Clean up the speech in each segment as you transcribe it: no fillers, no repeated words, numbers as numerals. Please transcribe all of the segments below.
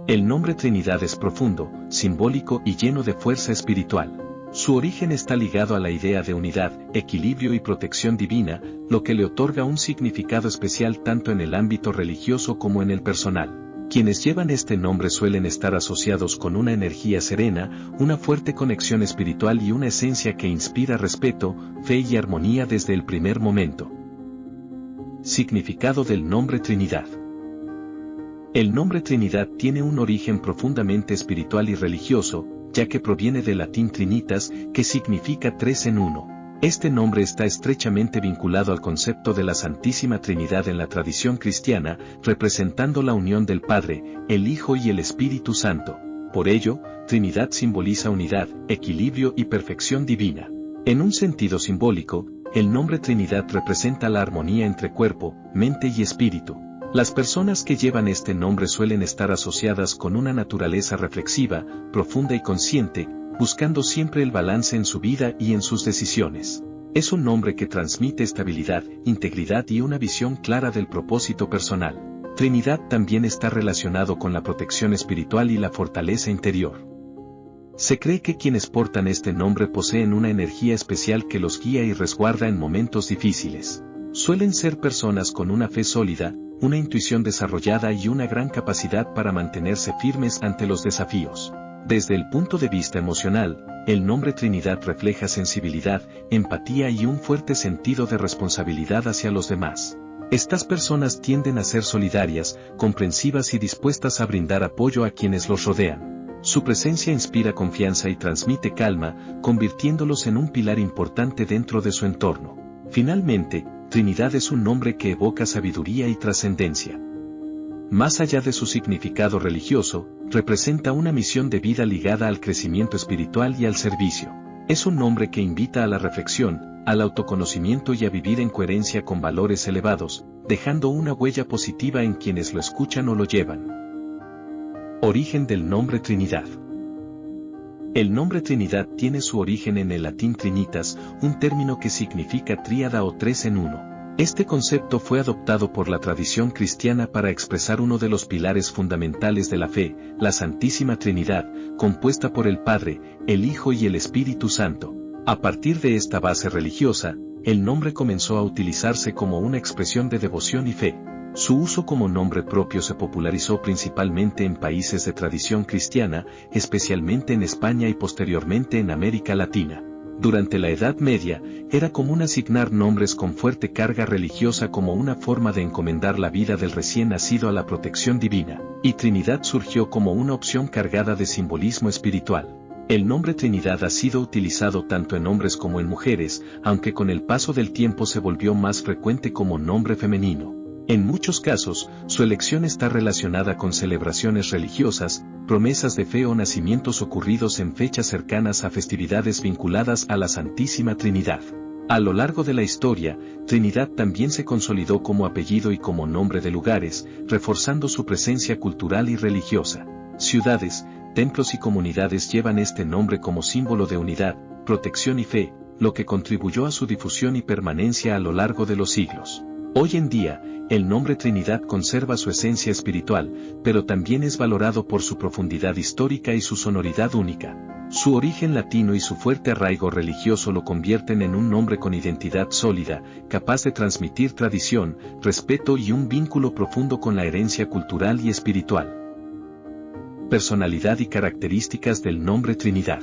El nombre Trinidad es profundo, simbólico y lleno de fuerza espiritual. Su origen está ligado a la idea de unidad, equilibrio y protección divina, lo que le otorga un significado especial tanto en el ámbito religioso como en el personal. Quienes llevan este nombre suelen estar asociados con una energía serena, una fuerte conexión espiritual y una esencia que inspira respeto, fe y armonía desde el primer momento. Significado del nombre Trinidad. El nombre Trinidad tiene un origen profundamente espiritual y religioso, ya que proviene del latín trinitas, que significa tres en uno. Este nombre está estrechamente vinculado al concepto de la Santísima Trinidad en la tradición cristiana, representando la unión del Padre, el Hijo y el Espíritu Santo. Por ello, Trinidad simboliza unidad, equilibrio y perfección divina. En un sentido simbólico, el nombre Trinidad representa la armonía entre cuerpo, mente y espíritu. Las personas que llevan este nombre suelen estar asociadas con una naturaleza reflexiva, profunda y consciente, buscando siempre el balance en su vida y en sus decisiones. Es un nombre que transmite estabilidad, integridad y una visión clara del propósito personal. Trinidad también está relacionado con la protección espiritual y la fortaleza interior. Se cree que quienes portan este nombre poseen una energía especial que los guía y resguarda en momentos difíciles. Suelen ser personas con una fe sólida, una intuición desarrollada y una gran capacidad para mantenerse firmes ante los desafíos. Desde el punto de vista emocional, el nombre Trinidad refleja sensibilidad, empatía y un fuerte sentido de responsabilidad hacia los demás. Estas personas tienden a ser solidarias, comprensivas y dispuestas a brindar apoyo a quienes los rodean. Su presencia inspira confianza y transmite calma, convirtiéndolos en un pilar importante dentro de su entorno. Finalmente, Trinidad es un nombre que evoca sabiduría y trascendencia. Más allá de su significado religioso, representa una misión de vida ligada al crecimiento espiritual y al servicio. Es un nombre que invita a la reflexión, al autoconocimiento y a vivir en coherencia con valores elevados, dejando una huella positiva en quienes lo escuchan o lo llevan. Origen del nombre Trinidad. El nombre Trinidad tiene su origen en el latín trinitas, un término que significa tríada o tres en uno. Este concepto fue adoptado por la tradición cristiana para expresar uno de los pilares fundamentales de la fe, la Santísima Trinidad, compuesta por el Padre, el Hijo y el Espíritu Santo. A partir de esta base religiosa, el nombre comenzó a utilizarse como una expresión de devoción y fe. Su uso como nombre propio se popularizó principalmente en países de tradición cristiana, especialmente en España y posteriormente en América Latina. Durante la Edad Media, era común asignar nombres con fuerte carga religiosa como una forma de encomendar la vida del recién nacido a la protección divina, y Trinidad surgió como una opción cargada de simbolismo espiritual. El nombre Trinidad ha sido utilizado tanto en hombres como en mujeres, aunque con el paso del tiempo se volvió más frecuente como nombre femenino. En muchos casos, su elección está relacionada con celebraciones religiosas, promesas de fe o nacimientos ocurridos en fechas cercanas a festividades vinculadas a la Santísima Trinidad. A lo largo de la historia, Trinidad también se consolidó como apellido y como nombre de lugares, reforzando su presencia cultural y religiosa. Ciudades, templos y comunidades llevan este nombre como símbolo de unidad, protección y fe, lo que contribuyó a su difusión y permanencia a lo largo de los siglos. Hoy en día, el nombre Trinidad conserva su esencia espiritual, pero también es valorado por su profundidad histórica y su sonoridad única. Su origen latino y su fuerte arraigo religioso lo convierten en un nombre con identidad sólida, capaz de transmitir tradición, respeto y un vínculo profundo con la herencia cultural y espiritual. Personalidad y características del nombre Trinidad.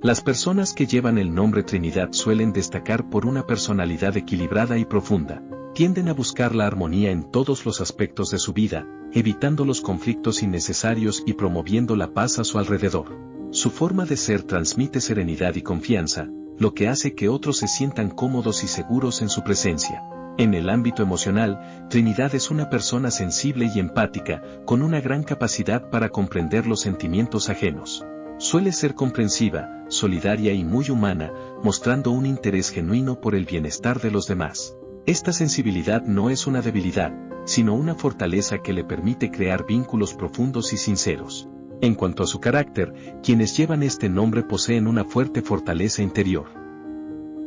Las personas que llevan el nombre Trinidad suelen destacar por una personalidad equilibrada y profunda. Tienden a buscar la armonía en todos los aspectos de su vida, evitando los conflictos innecesarios y promoviendo la paz a su alrededor. Su forma de ser transmite serenidad y confianza, lo que hace que otros se sientan cómodos y seguros en su presencia. En el ámbito emocional, Trinidad es una persona sensible y empática, con una gran capacidad para comprender los sentimientos ajenos. Suele ser comprensiva, solidaria y muy humana, mostrando un interés genuino por el bienestar de los demás. Esta sensibilidad no es una debilidad, sino una fortaleza que le permite crear vínculos profundos y sinceros. En cuanto a su carácter, quienes llevan este nombre poseen una fuerte fortaleza interior.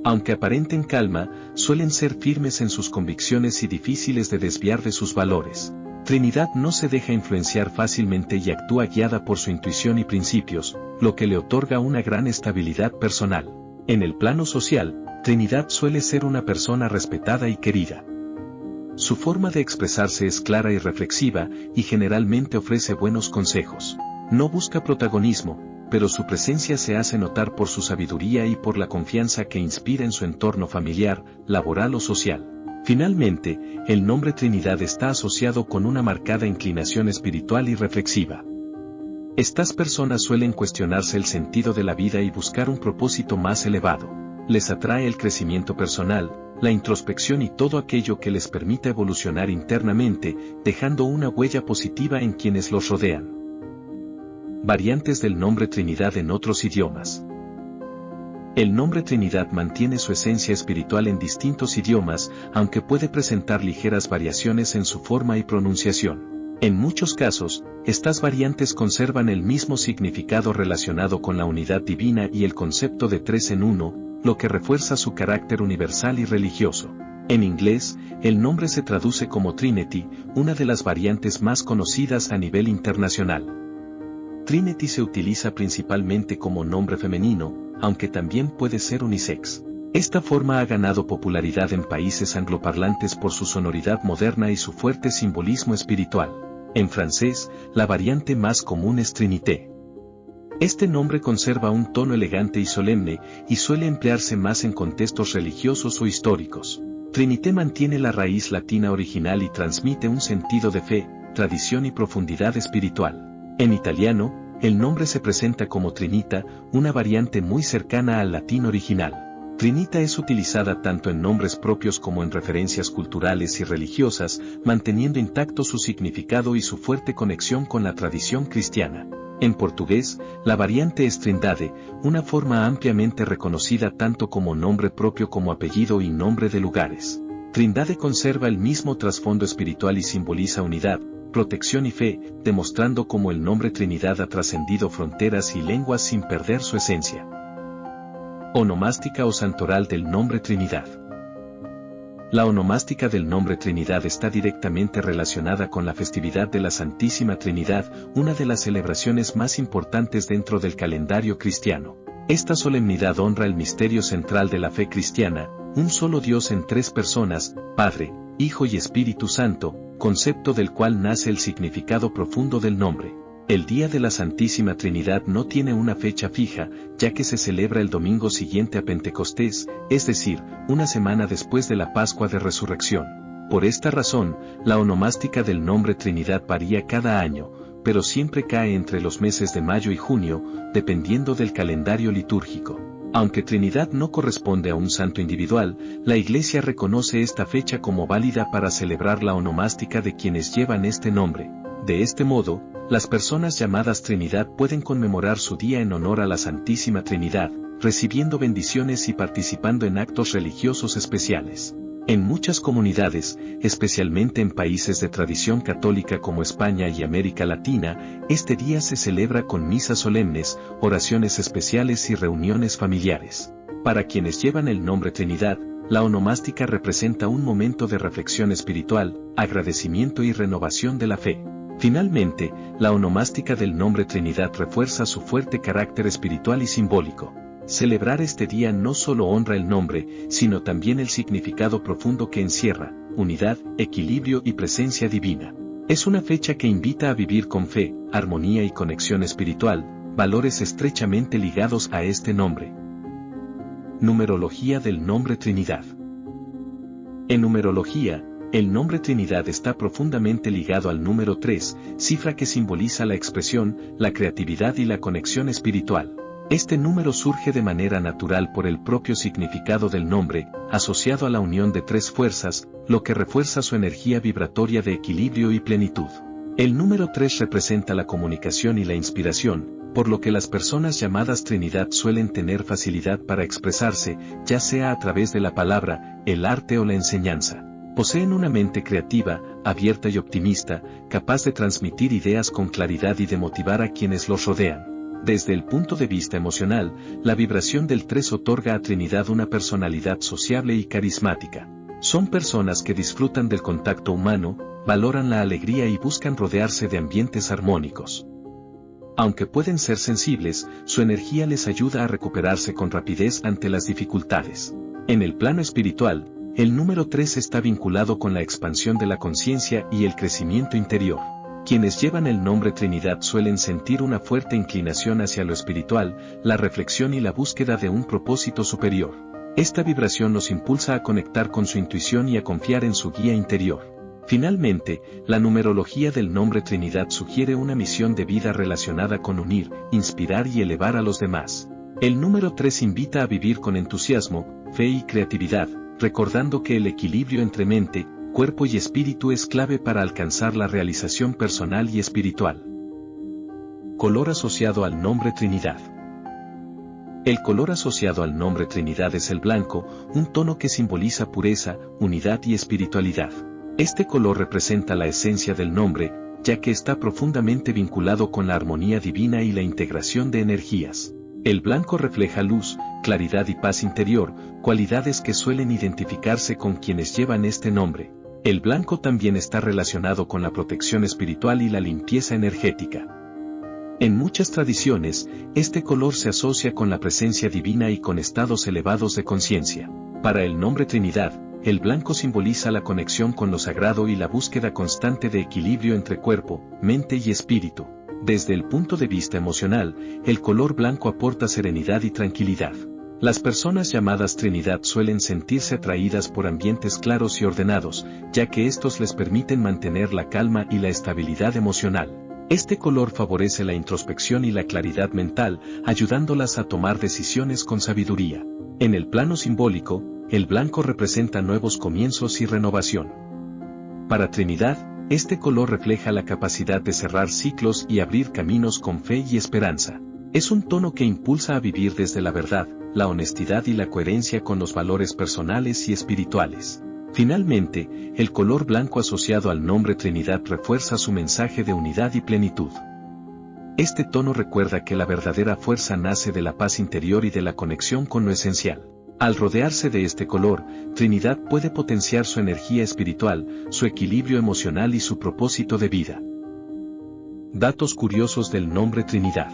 Aunque aparenten calma, suelen ser firmes en sus convicciones y difíciles de desviar de sus valores. Trinidad no se deja influenciar fácilmente y actúa guiada por su intuición y principios, lo que le otorga una gran estabilidad personal. En el plano social, Trinidad suele ser una persona respetada y querida. Su forma de expresarse es clara y reflexiva, y generalmente ofrece buenos consejos. No busca protagonismo, pero su presencia se hace notar por su sabiduría y por la confianza que inspira en su entorno familiar, laboral o social. Finalmente, el nombre Trinidad está asociado con una marcada inclinación espiritual y reflexiva. Estas personas suelen cuestionarse el sentido de la vida y buscar un propósito más elevado. Les atrae el crecimiento personal, la introspección y todo aquello que les permita evolucionar internamente, dejando una huella positiva en quienes los rodean. Variantes del nombre Trinidad en otros idiomas. El nombre Trinidad mantiene su esencia espiritual en distintos idiomas, aunque puede presentar ligeras variaciones en su forma y pronunciación. En muchos casos, estas variantes conservan el mismo significado relacionado con la unidad divina y el concepto de tres en uno, lo que refuerza su carácter universal y religioso. En inglés, el nombre se traduce como Trinity, una de las variantes más conocidas a nivel internacional. Trinity se utiliza principalmente como nombre femenino, aunque también puede ser unisex. Esta forma ha ganado popularidad en países angloparlantes por su sonoridad moderna y su fuerte simbolismo espiritual. En francés, la variante más común es Trinité. Este nombre conserva un tono elegante y solemne, y suele emplearse más en contextos religiosos o históricos. Trinité mantiene la raíz latina original y transmite un sentido de fe, tradición y profundidad espiritual. En italiano, el nombre se presenta como Trinita, una variante muy cercana al latín original. Trinita es utilizada tanto en nombres propios como en referencias culturales y religiosas, manteniendo intacto su significado y su fuerte conexión con la tradición cristiana. En portugués, la variante es Trindade, una forma ampliamente reconocida tanto como nombre propio como apellido y nombre de lugares. Trindade conserva el mismo trasfondo espiritual y simboliza unidad, protección y fe, demostrando cómo el nombre Trinidad ha trascendido fronteras y lenguas sin perder su esencia. Onomástica o santoral del nombre Trinidad. La onomástica del nombre Trinidad está directamente relacionada con la festividad de la Santísima Trinidad, una de las celebraciones más importantes dentro del calendario cristiano. Esta solemnidad honra el misterio central de la fe cristiana, un solo Dios en tres personas, Padre, Hijo y Espíritu Santo, concepto del cual nace el significado profundo del nombre. El Día de la Santísima Trinidad no tiene una fecha fija, ya que se celebra el domingo siguiente a Pentecostés, es decir, una semana después de la Pascua de Resurrección. Por esta razón, la onomástica del nombre Trinidad varía cada año, pero siempre cae entre los meses de mayo y junio, dependiendo del calendario litúrgico. Aunque Trinidad no corresponde a un santo individual, la Iglesia reconoce esta fecha como válida para celebrar la onomástica de quienes llevan este nombre. De este modo, las personas llamadas Trinidad pueden conmemorar su día en honor a la Santísima Trinidad, recibiendo bendiciones y participando en actos religiosos especiales. En muchas comunidades, especialmente en países de tradición católica como España y América Latina, este día se celebra con misas solemnes, oraciones especiales y reuniones familiares. Para quienes llevan el nombre Trinidad, la onomástica representa un momento de reflexión espiritual, agradecimiento y renovación de la fe. Finalmente, la onomástica del nombre Trinidad refuerza su fuerte carácter espiritual y simbólico. Celebrar este día no solo honra el nombre, sino también el significado profundo que encierra, unidad, equilibrio y presencia divina. Es una fecha que invita a vivir con fe, armonía y conexión espiritual, valores estrechamente ligados a este nombre. Numerología del nombre Trinidad. En numerología, el nombre Trinidad está profundamente ligado al número 3, cifra que simboliza la expresión, la creatividad y la conexión espiritual. Este número surge de manera natural por el propio significado del nombre, asociado a la unión de tres fuerzas, lo que refuerza su energía vibratoria de equilibrio y plenitud. El número 3 representa la comunicación y la inspiración, por lo que las personas llamadas Trinidad suelen tener facilidad para expresarse, ya sea a través de la palabra, el arte o la enseñanza. Poseen una mente creativa, abierta y optimista, capaz de transmitir ideas con claridad y de motivar a quienes los rodean. Desde el punto de vista emocional, la vibración del 3 otorga a Trinidad una personalidad sociable y carismática. Son personas que disfrutan del contacto humano, valoran la alegría y buscan rodearse de ambientes armónicos. Aunque pueden ser sensibles, su energía les ayuda a recuperarse con rapidez ante las dificultades. En el plano espiritual, el número 3 está vinculado con la expansión de la conciencia y el crecimiento interior. Quienes llevan el nombre Trinidad suelen sentir una fuerte inclinación hacia lo espiritual, la reflexión y la búsqueda de un propósito superior. Esta vibración los impulsa a conectar con su intuición y a confiar en su guía interior. Finalmente, la numerología del nombre Trinidad sugiere una misión de vida relacionada con unir, inspirar y elevar a los demás. El número 3 invita a vivir con entusiasmo, fe y creatividad, recordando que el equilibrio entre mente, cuerpo y espíritu es clave para alcanzar la realización personal y espiritual. Color asociado al nombre Trinidad. El color asociado al nombre Trinidad es el blanco, un tono que simboliza pureza, unidad y espiritualidad. Este color representa la esencia del nombre, ya que está profundamente vinculado con la armonía divina y la integración de energías. El blanco refleja luz, claridad y paz interior, cualidades que suelen identificarse con quienes llevan este nombre. El blanco también está relacionado con la protección espiritual y la limpieza energética. En muchas tradiciones, este color se asocia con la presencia divina y con estados elevados de conciencia. Para el nombre Trinidad, el blanco simboliza la conexión con lo sagrado y la búsqueda constante de equilibrio entre cuerpo, mente y espíritu. Desde el punto de vista emocional, el color blanco aporta serenidad y tranquilidad. Las personas llamadas Trinidad suelen sentirse atraídas por ambientes claros y ordenados, ya que estos les permiten mantener la calma y la estabilidad emocional. Este color favorece la introspección y la claridad mental, ayudándolas a tomar decisiones con sabiduría. En el plano simbólico, el blanco representa nuevos comienzos y renovación. Para Trinidad, este color refleja la capacidad de cerrar ciclos y abrir caminos con fe y esperanza. Es un tono que impulsa a vivir desde la verdad, la honestidad y la coherencia con los valores personales y espirituales. Finalmente, el color blanco asociado al nombre Trinidad refuerza su mensaje de unidad y plenitud. Este tono recuerda que la verdadera fuerza nace de la paz interior y de la conexión con lo esencial. Al rodearse de este color, Trinidad puede potenciar su energía espiritual, su equilibrio emocional y su propósito de vida. Datos curiosos del nombre Trinidad.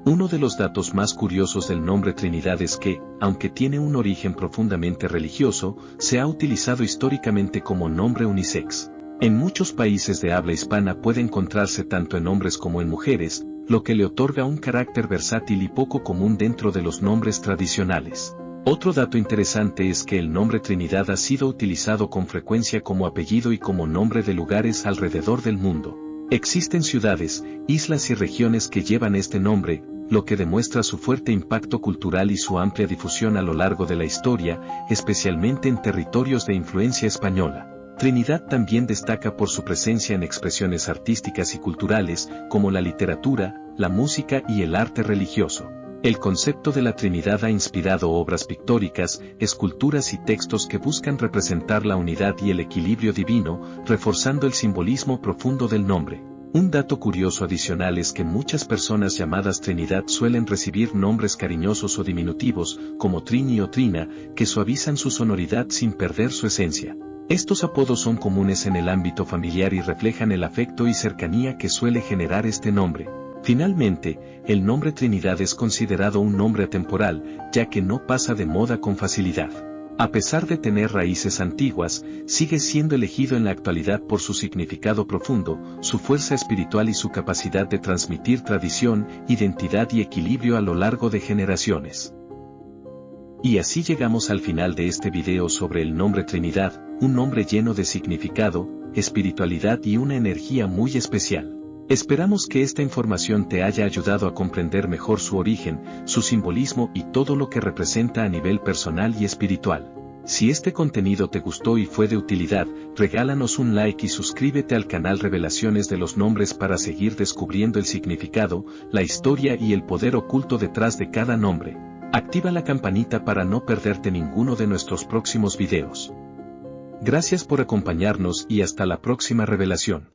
Uno de los datos más curiosos del nombre Trinidad es que, aunque tiene un origen profundamente religioso, se ha utilizado históricamente como nombre unisex. En muchos países de habla hispana puede encontrarse tanto en hombres como en mujeres, lo que le otorga un carácter versátil y poco común dentro de los nombres tradicionales. Otro dato interesante es que el nombre Trinidad ha sido utilizado con frecuencia como apellido y como nombre de lugares alrededor del mundo. Existen ciudades, islas y regiones que llevan este nombre, lo que demuestra su fuerte impacto cultural y su amplia difusión a lo largo de la historia, especialmente en territorios de influencia española. Trinidad también destaca por su presencia en expresiones artísticas y culturales, como la literatura, la música y el arte religioso. El concepto de la Trinidad ha inspirado obras pictóricas, esculturas y textos que buscan representar la unidad y el equilibrio divino, reforzando el simbolismo profundo del nombre. Un dato curioso adicional es que muchas personas llamadas Trinidad suelen recibir nombres cariñosos o diminutivos, como Trini o Trina, que suavizan su sonoridad sin perder su esencia. Estos apodos son comunes en el ámbito familiar y reflejan el afecto y cercanía que suele generar este nombre. Finalmente, el nombre Trinidad es considerado un nombre atemporal, ya que no pasa de moda con facilidad. A pesar de tener raíces antiguas, sigue siendo elegido en la actualidad por su significado profundo, su fuerza espiritual y su capacidad de transmitir tradición, identidad y equilibrio a lo largo de generaciones. Y así llegamos al final de este video sobre el nombre Trinidad, un nombre lleno de significado, espiritualidad y una energía muy especial. Esperamos que esta información te haya ayudado a comprender mejor su origen, su simbolismo y todo lo que representa a nivel personal y espiritual. Si este contenido te gustó y fue de utilidad, regálanos un like y suscríbete al canal Revelaciones de los Nombres para seguir descubriendo el significado, la historia y el poder oculto detrás de cada nombre. Activa la campanita para no perderte ninguno de nuestros próximos videos. Gracias por acompañarnos y hasta la próxima revelación.